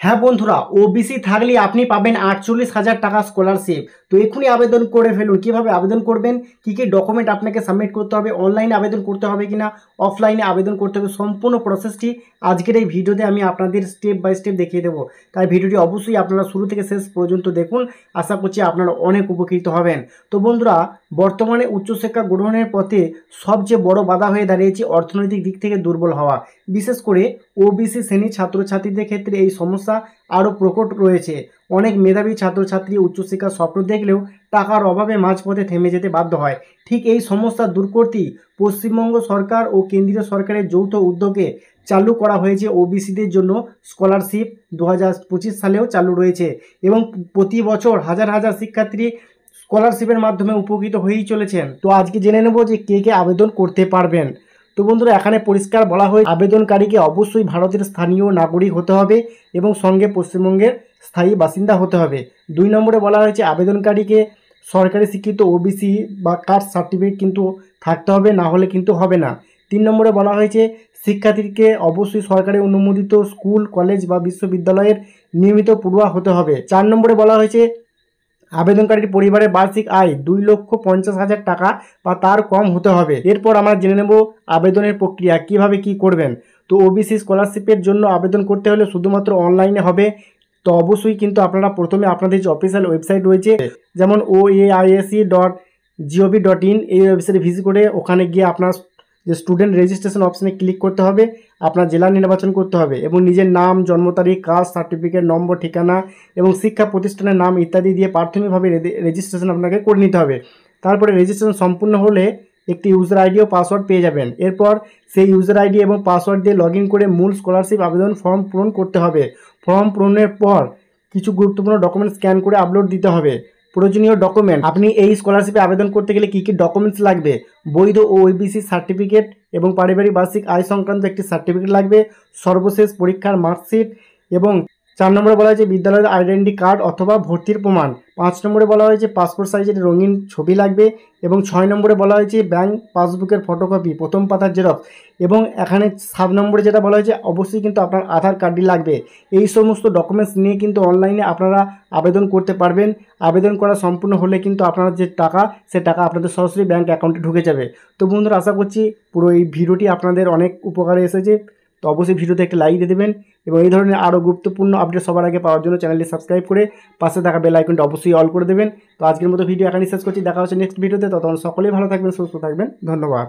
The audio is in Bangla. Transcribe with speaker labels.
Speaker 1: হ্যাঁ বন্ধুরা, ওবিসি থাকলে আপনি পাবেন 48,000 টাকা স্কলারশিপ। তো এখনই আবেদন করে ফেলুন। কিভাবে আবেদন করবেন, কি কি ডকুমেন্ট আপনাকে সাবমিট করতে হবে, অনলাইনে আবেদন করতে হবে কিনা অফলাইনে আবেদন করতে হবে, সম্পূর্ণ প্রসেসটি আজকের এই ভিডিওতে আমি আপনাদের স্টেপ বাই স্টেপ দেখিয়ে দেবো। তাই ভিডিওটি অবশ্যই আপনারা শুরু থেকে শেষ পর্যন্ত দেখুন। আশা করছি আপনারা অনেক উপকৃত হবেন। তো বন্ধুরা, বর্তমানে উচ্চশিক্ষা গ্রহণের পথে সবচেয়ে বড় বাধা হয়ে দাঁড়িয়েছে অর্থনৈতিক দিক থেকে দুর্বল হওয়া। বিশেষ করে ওবিসি শ্রেণীর ছাত্রছাত্রীদের ক্ষেত্রে এই সমস্যা আরও প্রকট রয়েছে। অনেক মেধাবী ছাত্রছাত্রী উচ্চশিক্ষার স্বপ্ন দেখলেও টাকার অভাবে মাঝপথে থেমে যেতে বাধ্য হয়। ঠিক এই সমস্যা দূর করতেই পশ্চিমবঙ্গ সরকার ও কেন্দ্রীয় সরকারের যৌথ উদ্যোগে চালু করা হয়েছে ওবিসিদের জন্য স্কলারশিপ। 2025 সালেও চালু রয়েছে এবং প্রতি বছর হাজার হাজার শিক্ষার্থী স্কলারশিপের মাধ্যমে উপকৃত হয়েই চলেছেন। তো আজকে জেনে নেব যে কে কে আবেদন করতে পারবেন। তো বন্ধুরা, এখানে পরিষ্কার বলা হয় আবেদনকারীকে অবশ্যই ভারতের স্থানীয় নাগরিক হতে হবে এবং সঙ্গে পশ্চিমবঙ্গের স্থায়ী বাসিন্দা হতে হবে। 2 নম্বরে বলা হয়েছে আবেদনকারীকে সরকারি স্বীকৃত ওবিসি বা কাস্ট সার্টিফিকেট কিন্তু থাকতে হবে, না হলে কিন্তু হবে না। 3 নম্বরে বলা হয়েছে শিক্ষার্থীকে অবশ্যই সরকারি অনুমোদিত স্কুল, কলেজ বা বিশ্ববিদ্যালয়ের নিয়মিত পড়ুয়া হতে হবে। 4 নম্বরে বলা হয়েছে আবেদনকারীর পরিবারের বার্ষিক আয় 2,50,000 টাকা বা তার কম হতে হবে। এরপর আমরা জেনে নেব আবেদনের প্রক্রিয়া, কিভাবে কি করবেন। তো ওবিসি স্কলারশিপের জন্য আবেদন করতে হলে শুধুমাত্র অনলাইনে হবে। তো অবশ্যই কিন্তু আপনারা প্রথমে আপনাদের যে অফিসিয়াল ওয়েবসাইট রয়েছে, যেমন oaisi.gov.in, এই ওয়েবসাইটে ভিজিট করে ওখানে গিয়ে আপনার যে স্টুডেন্ট রেজিস্ট্রেশন অপশানে ক্লিক করতে হবে, আপনার জেলা নির্বাচন করতে হবে এবং নিজের নাম, জন্ম তারিখ, কাস্ট সার্টিফিকেট নম্বর, ঠিকানা এবং শিক্ষা প্রতিষ্ঠানের নাম ইত্যাদি দিয়ে প্রাথমিকভাবে রেজিস্ট্রেশন আপনাকে করে নিতে হবে। তারপরে রেজিস্ট্রেশন সম্পূর্ণ হলে একটি ইউজার আইডি ও পাসওয়ার্ড পেয়ে যাবেন। এরপর সেই ইউজার আইডি এবং পাসওয়ার্ড দিয়ে লগ ইন করে মূল স্কলারশিপ আবেদন ফর্ম পূরণ করতে হবে। ফর্ম পূরণের পর কিছু গুরুত্বপূর্ণ ডকুমেন্ট স্ক্যান করে আপলোড দিতে হবে। প্রয়োজনীয় ডকুমেন্ট, আপনি এই স্কলারশিপে আবেদন করতে গেলে কী কী ডকুমেন্টস লাগবে: বৈধ ওবিসি সার্টিফিকেট এবং পারিবারিক বার্ষিক আয় সংক্রান্ত একটি সার্টিফিকেট লাগবে, সর্বশেষ পরীক্ষার মার্কশিট এবং 4 নম্বরে বলা হয়েছে বিদ্যালয়ের আইডেন্টি কার্ড অথবা ভর্তির প্রমাণ। 5 নম্বরে বলা হয়েছে পাসপোর্ট সাইজের রঙিন ছবি লাগবে এবং 6 নম্বরে বলা হয়েছে ব্যাংক পাসবুকের ফটোকপি, প্রথম পাতার জেরক্স এবং এখানে 7 নম্বরে যেটা বলা হয়েছে অবশ্যই কিন্তু আপনার আধার কার্ডটি লাগবে। এই সমস্ত ডকুমেন্টস নিয়ে কিন্তু অনলাইনে আপনারা আবেদন করতে পারবেন। আবেদন করা সম্পূর্ণ হলে কিন্তু আপনার যে টাকা, সে টাকা আপনাদের সরাসরি ব্যাংক অ্যাকাউন্টে ঢুকে যাবে। তো বন্ধুরা, আশা করছি পুরো এই ভিডিওটি আপনাদের অনেক উপকারে এসেছে। তো অবশ্যই ভিডিওতে একটা লাইক দিয়ে দেবেন এবং এই ধরনের আরও গুরুত্বপূর্ণ আপডেট সবার আগে পাওয়ার জন্য চ্যানেলটি সাবস্ক্রাইব করে পাশে থাকা বেল আইকনটা অবশ্যই অল করে দেবেন। তো আজকের মতো ভিডিও এখানেই শেষ করছি। দেখা হচ্ছে নেক্সট ভিডিওতে। ততক্ষণ সকলেই ভালো থাকবেন, সুস্থ থাকবেন। ধন্যবাদ।